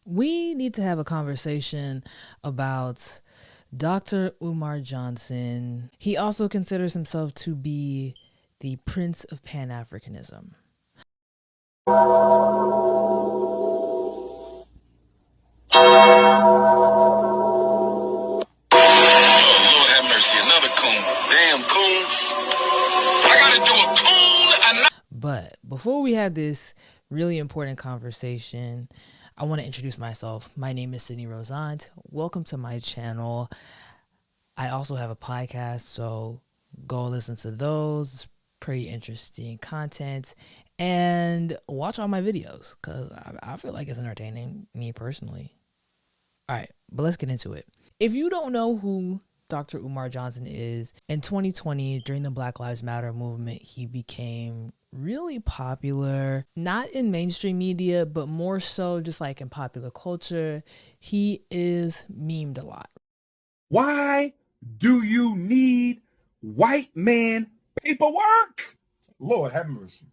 We need to have a conversation about Dr. Umar Johnson. He also considers himself to be the Prince of Pan Africanism. Lord have mercy, another coon. Damn coons. I gotta do a coon. But before we have this really important conversation, I want to introduce myself. My name is Sydney Rosant. Welcome to my channel. I also have a podcast, so go listen to those. It's pretty interesting content. And watch all my videos because I feel like it's entertaining, me personally. All right, but let's get into it. If you don't know who Dr. Umar Johnson is, in 2020, during the Black Lives Matter movement, he became really popular, not in mainstream media, but more so just like in popular culture. He is memed a lot. Why do you need white man paperwork? Lord have mercy.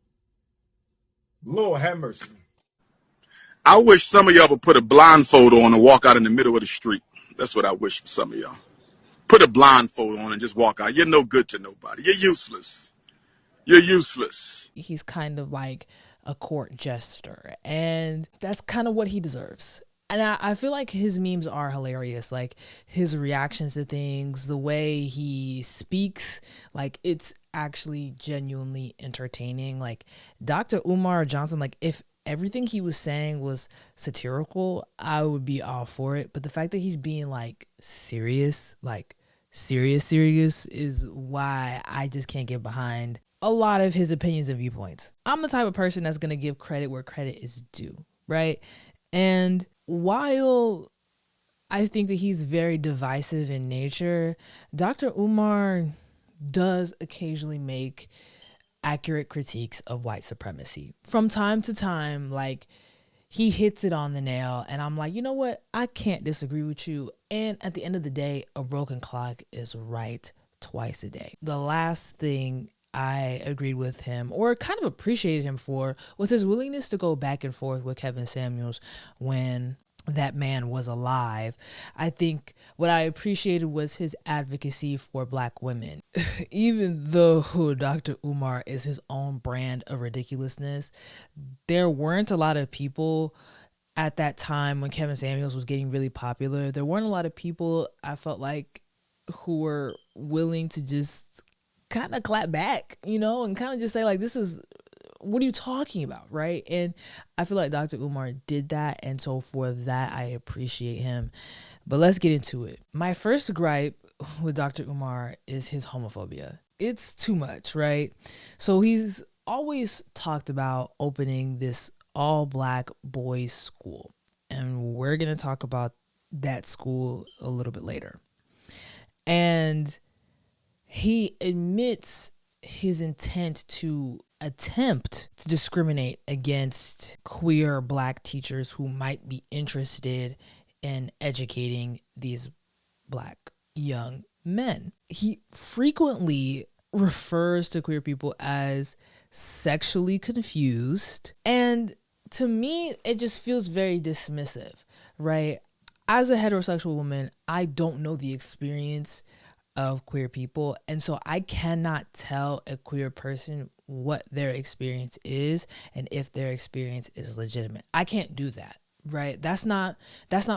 Lord have mercy. I wish some of y'all would put a blindfold on and walk out in the middle of the street. That's what I wish for some of y'all. Put a blindfold on and just walk out. You're no good to nobody. You're useless. You're useless. He's kind of like a court jester, and that's kind of what he deserves. And I feel like his memes are hilarious, like his reactions to things, the way he speaks, like it's actually genuinely entertaining. Like Dr. Umar Johnson, like if everything he was saying was satirical, I would be all for it. But the fact that he's being like serious, like serious is why I just can't get behind a lot of his opinions and viewpoints. I'm the type of person that's going to give credit where credit is due, right? And while I think that he's very divisive in nature, Dr. Umar does occasionally make accurate critiques of white supremacy. From time to time, like he hits it on the nail, and I'm like, you know what? I can't disagree with you. And at the end of the day, a broken clock is right twice a day. The last thing I agreed with him or kind of appreciated him for was his willingness to go back and forth with Kevin Samuels when that man was alive. I think what I appreciated was his advocacy for Black women. Even though Dr. Umar is his own brand of ridiculousness, there weren't a lot of people at that time when Kevin Samuels was getting really popular. There weren't a lot of people, I felt like, who were willing to just kind of clap back, and kind of just say like, what are you talking about, right? And I feel like Dr. Umar did that, and so for that, I appreciate him. But let's get into it. My first gripe with Dr. Umar is his homophobia. It's too much, right? So he's always talked about opening this all-Black boys' school, and we're going to talk about that school a little bit later. And he admits his intent to attempt to discriminate against queer Black teachers who might be interested in educating these Black young men. He frequently refers to queer people as sexually confused, and to me, it just feels very dismissive, right? As a heterosexual woman, I don't know the experience of queer people, and so I cannot tell a queer person what their experience is and if their experience is legitimate. I can't do that, right? That's not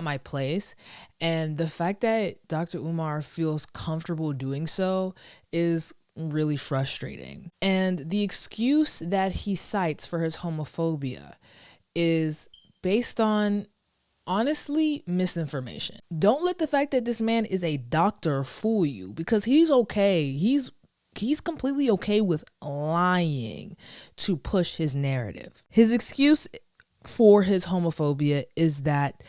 my place. And the fact that Dr. Umar feels comfortable doing so is really frustrating. And the excuse that he cites for his homophobia is based on, honestly, misinformation. Don't let the fact that this man is a doctor fool you, because he's okay. He's completely okay with lying to push his narrative. His excuse for his homophobia is that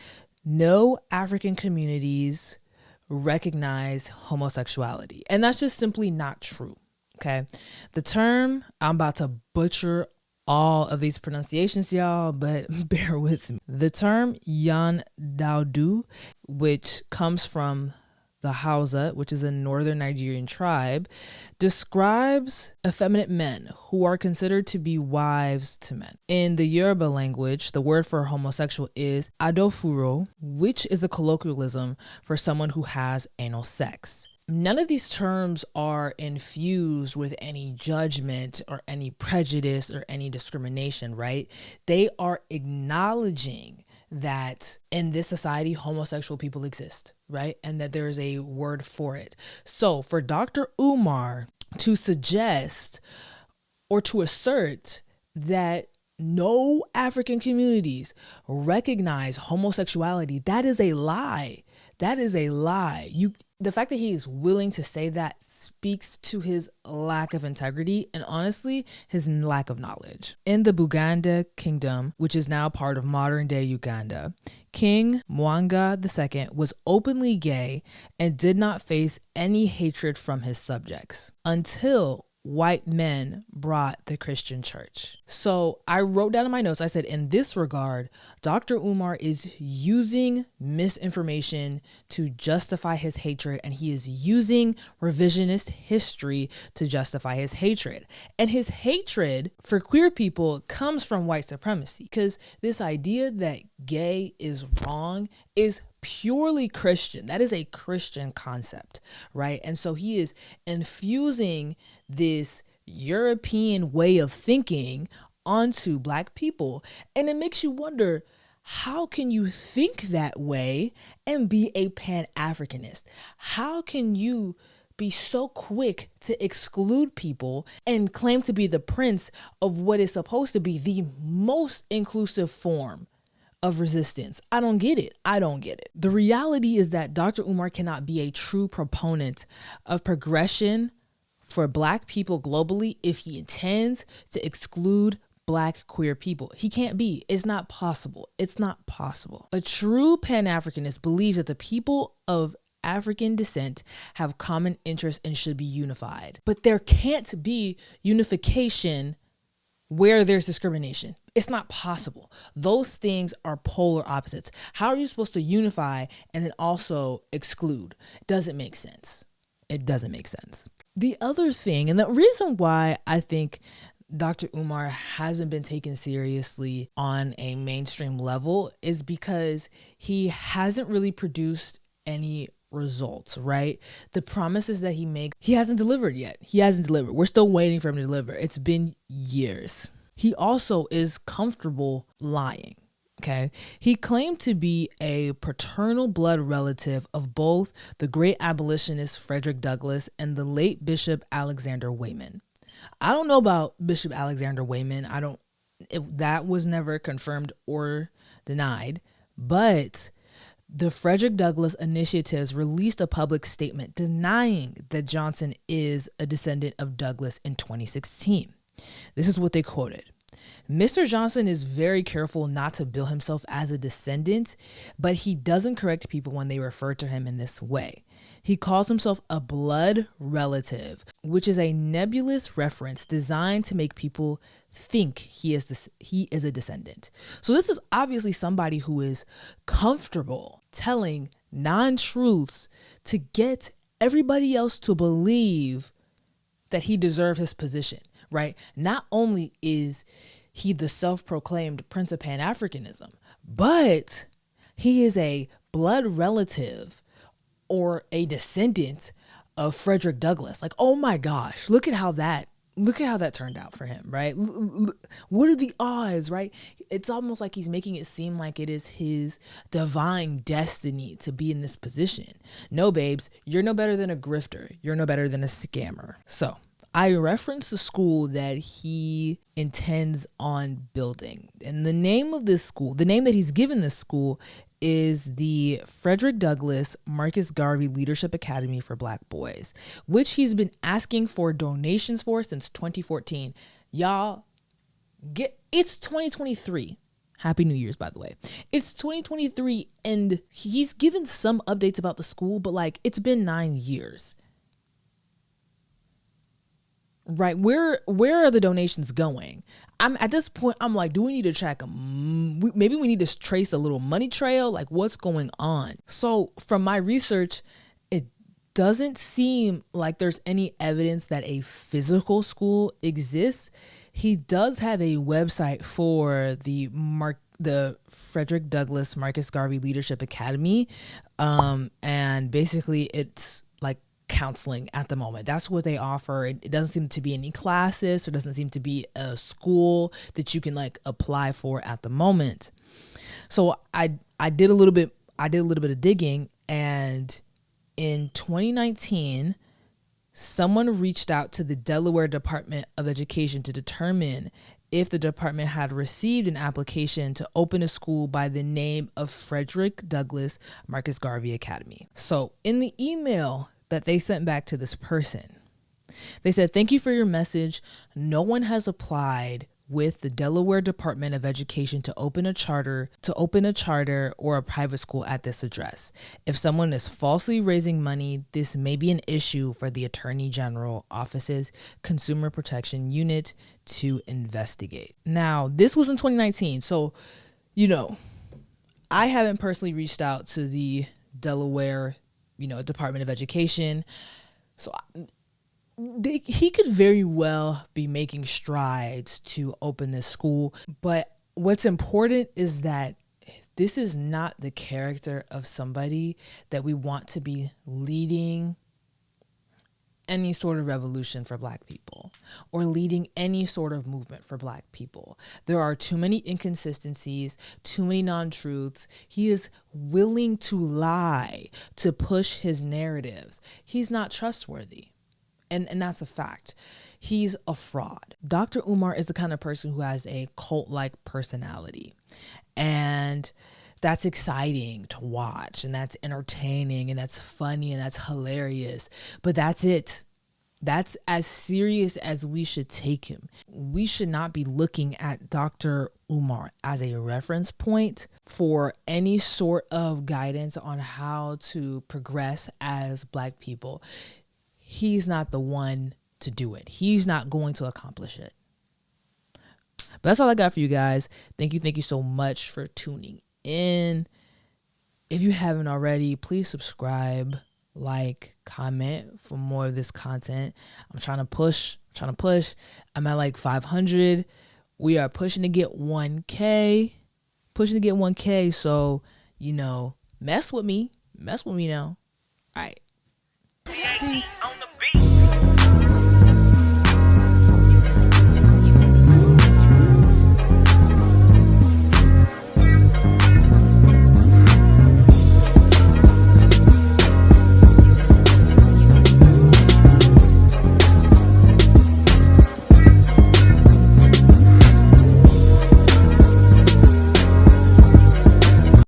no African communities recognize homosexuality. And that's just simply not true. Okay. The term, I'm about to butcher all of these pronunciations, y'all, but bear with me. The term Yan Daudu, which comes from the Hausa, which is a northern Nigerian tribe, describes effeminate men who are considered to be wives to men. In the Yoruba language, the word for homosexual is adofuro, which is a colloquialism for someone who has anal sex. None of these terms are infused with any judgment or any prejudice or any discrimination, right? They are acknowledging that in this society, homosexual people exist, right? And that there is a word for it. So for Dr. Umar to suggest or to assert that no African communities recognize homosexuality, that is a lie. That is a lie. The fact that he is willing to say that speaks to his lack of integrity and honestly, his lack of knowledge. In the Buganda kingdom, which is now part of modern day Uganda, King Mwanga II was openly gay and did not face any hatred from his subjects until white men brought the Christian church. So I wrote down in my notes, I said, in this regard, Dr. Umar is using misinformation to justify his hatred, and he is using revisionist history to justify his hatred. And his hatred for queer people comes from white supremacy, because this idea that gay is wrong is purely Christian. That is a Christian concept, right? And so he is infusing this European way of thinking onto Black people. And it makes you wonder, how can you think that way and be a Pan-Africanist? How can you be so quick to exclude people and claim to be the prince of what is supposed to be the most inclusive form of resistance? I don't get it. I don't get it. The reality is that Dr. Umar cannot be a true proponent of progression for Black people globally if he intends to exclude Black queer people. He can't be. It's not possible. It's not possible. A true Pan-Africanist believes that the people of African descent have common interests and should be unified. But there can't be unification where there's discrimination. It's not possible. Those things are polar opposites. How are you supposed to unify and then also exclude? It doesn't make sense. It doesn't make sense. The other thing, and the reason why I think Dr. Umar hasn't been taken seriously on a mainstream level is because he hasn't really produced any results, right? The promises that he makes, he hasn't delivered yet. He hasn't delivered. We're still waiting for him to deliver. It's been years. He also is comfortable lying. Okay. He claimed to be a paternal blood relative of both the great abolitionist Frederick Douglass and the late Bishop Alexander Wayman. I don't know about Bishop Alexander Wayman. That was never confirmed or denied, but the Frederick Douglass initiatives released a public statement denying that Johnson is a descendant of Douglass in 2016. This is what they quoted. Mr. Johnson is very careful not to bill himself as a descendant, but he doesn't correct people when they refer to him in this way. He calls himself a blood relative, which is a nebulous reference designed to make people think he is a descendant. So this is obviously somebody who is comfortable telling non-truths to get everybody else to believe that he deserves his position, right? Not only is he the self-proclaimed Prince of Pan-Africanism, but he is a blood relative or a descendant of Frederick Douglass. Like, oh my gosh, look at how that turned out for him, right? What are the odds, right? It's almost like he's making it seem like it is his divine destiny to be in this position. No, babes, you're no better than a grifter. You're no better than a scammer. So I referenced the school that he intends on building. And the name of this school, the name that he's given this school is the Frederick Douglass Marcus Garvey Leadership Academy for Black Boys, which he's been asking for donations for since 2014. Y'all, it's 2023. Happy New Year's, by the way. It's 2023, and he's given some updates about the school, but like, it's been 9 years. Right, where are the donations going? I'm at this point, I'm like, do we need to track them? Maybe we need to trace a little money trail. Like, what's going on? So from my research, doesn't seem like there's any evidence that a physical school exists. He does have a website for the Frederick Douglass Marcus Garvey Leadership Academy. And basically it's like counseling at the moment. That's what they offer. It doesn't seem to be any classes. There doesn't seem to be a school that you can like apply for at the moment. So I did a little bit of digging, and in 2019, someone reached out to the Delaware Department of Education to determine if the department had received an application to open a school by the name of Frederick Douglass Marcus Garvey Academy. So in the email that they sent back to this person, they said, "Thank you for your message. No one has applied with the Delaware Department of Education to open a charter or a private school at this address. If someone is falsely raising money, this may be an issue for the Attorney General Office's Consumer Protection Unit to investigate." Now, this was in 2019, so I haven't personally reached out to the Delaware, Department of Education, so he could very well be making strides to open this school. But what's important is that this is not the character of somebody that we want to be leading any sort of revolution for Black people or leading any sort of movement for Black people. There are too many inconsistencies, too many non-truths. He is willing to lie to push his narratives. He's not trustworthy. And that's a fact. He's a fraud. Dr. Umar is the kind of person who has a cult-like personality. And that's exciting to watch, and that's entertaining, and that's funny, and that's hilarious. But that's it. That's as serious as we should take him. We should not be looking at Dr. Umar as a reference point for any sort of guidance on how to progress as Black people. He's not the one to do it. He's not going to accomplish it. But that's all I got for you guys. Thank you so much for tuning in. If you haven't already, please subscribe, like, comment for more of this content. I'm trying to push. I'm at like 500. We are pushing to get 1K. So, mess with me now. All right. Peace.